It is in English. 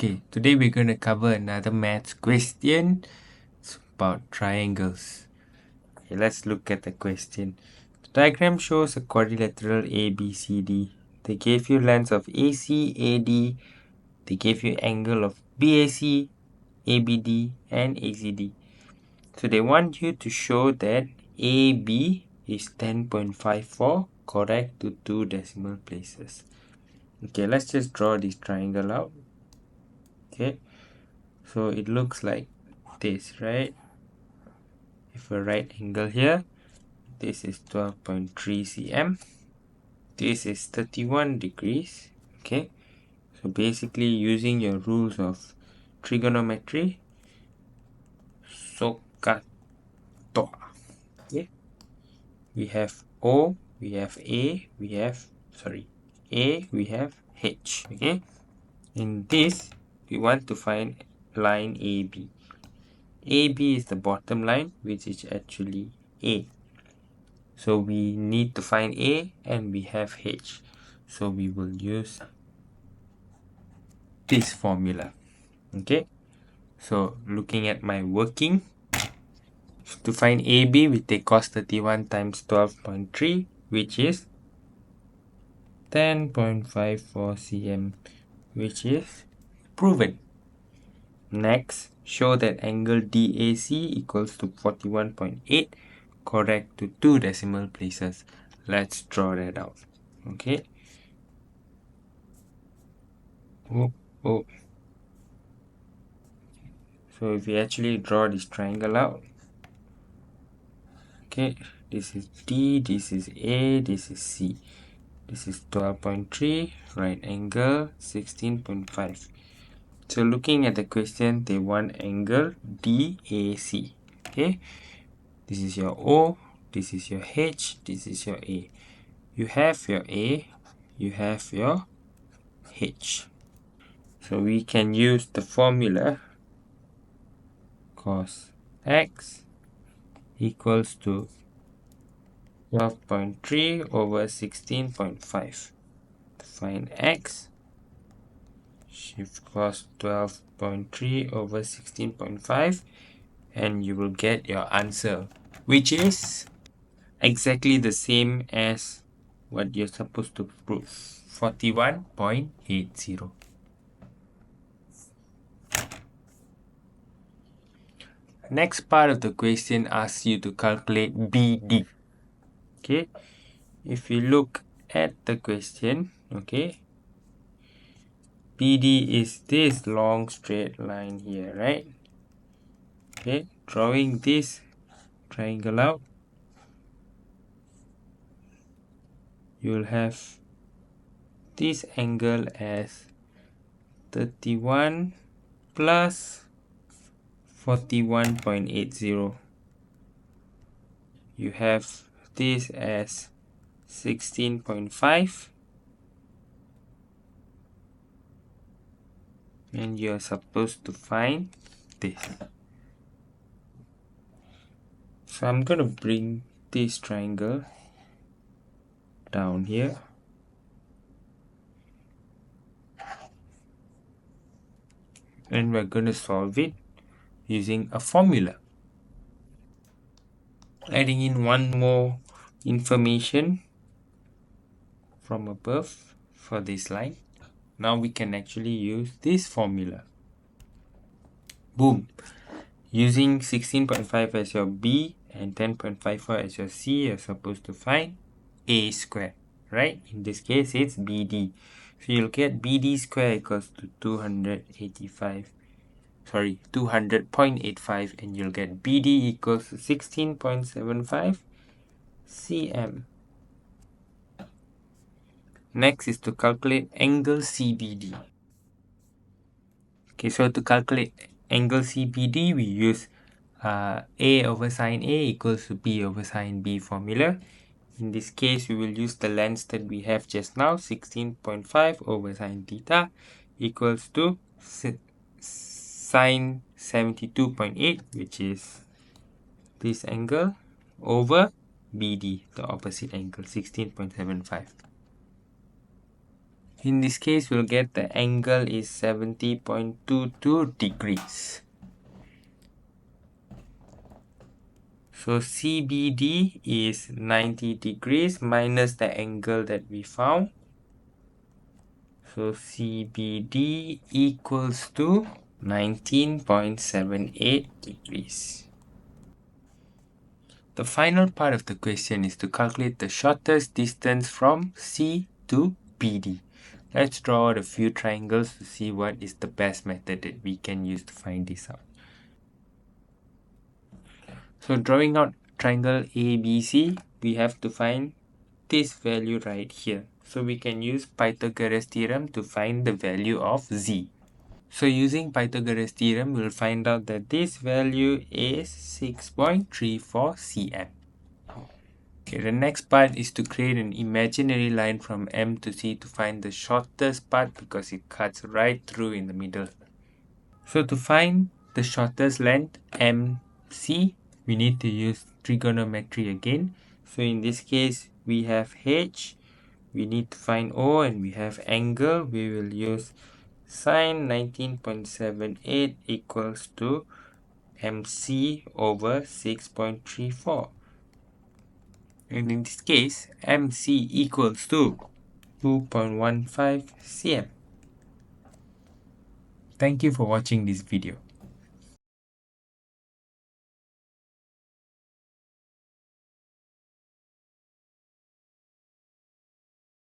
Okay, today we're going to cover another maths question. It's about triangles. Okay, let's look at the question. The diagram shows a quadrilateral ABCD. They gave you lengths of AC, AD. They gave you angle of BAC, ABD, and ACD. So they want you to show that AB is 10.54, correct to 2 decimal places. Okay, let's just draw this triangle out. Okay, so it looks like this, right? With a right angle here, this is 12.3 cm, this is 31 degrees. Okay, so basically using your rules of trigonometry, SOHCAHTOA. Okay, we have O, we have A, we have A, we have H. Okay, in this we want to find line AB. AB is the bottom line, which is actually A. So we need to find A and we have H. So we will use this formula. Okay. So looking at my working, to find AB, we take cos 31 times 12.3, which is 10.54 cm, which is proven. Next, show that angle DAC equals to 41.8, correct to 2 decimal places. Let's draw that out. Okay. Oh. So if we actually draw this triangle out, okay, this is D, this is A, this is C. This is 12.3, right angle 16.5. So looking at the question, they want angle DAC. Okay, this is your O, this is your H, this is your A. You have your A, you have your H. So we can use the formula cos x equals to 12.3 over 16.5. To find x, shift cos 12.3 over 16.5 and you will get your answer, which is exactly the same as what you're supposed to prove, 41.80. Next part of the question asks you to calculate BD. Okay, if you look at the question, okay, BD is this long straight line here, right? Okay, drawing this triangle out, you'll have this angle as 31 plus 41.80. You have this as 16.5 and you're supposed to find this. So I'm going to bring this triangle down here. And we're going to solve it using a formula. Adding in one more information from above for this line. Now we can actually use this formula. Boom! Using 16.5 as your B and 10.54 as your C, you're supposed to find A squared, right? In this case, it's BD. So you'll get BD squared equals to 200.85 and you'll get BD equals to 16.75 cm. Next is to calculate angle CBD. Okay, so to calculate angle CBD, we use A over sine A equals to B over sine B formula. In this case, we will use the length that we have just now, 16.5 over sine theta equals to sine 72.8, which is this angle, over BD, the opposite angle, 16.75. In this case, we'll get the angle is 70.22 degrees. So CBD is 90 degrees minus the angle that we found. So CBD equals to 19.78 degrees. The final part of the question is to calculate the shortest distance from C to BD. Let's draw out a few triangles to see what is the best method that we can use to find this out. So drawing out triangle ABC, we have to find this value right here. So we can use Pythagoras theorem to find the value of Z. So using Pythagoras theorem, we'll find out that this value is 6.34 cm. Okay, the next part is to create an imaginary line from M to C to find the shortest part because it cuts right through in the middle. So to find the shortest length MC, we need to use trigonometry again. So in this case, we have H, we need to find O, and we have angle. We will use sine 19.78 equals to MC over 6.34. And in this case, MC equals to 2.15 cm. Thank you for watching this video.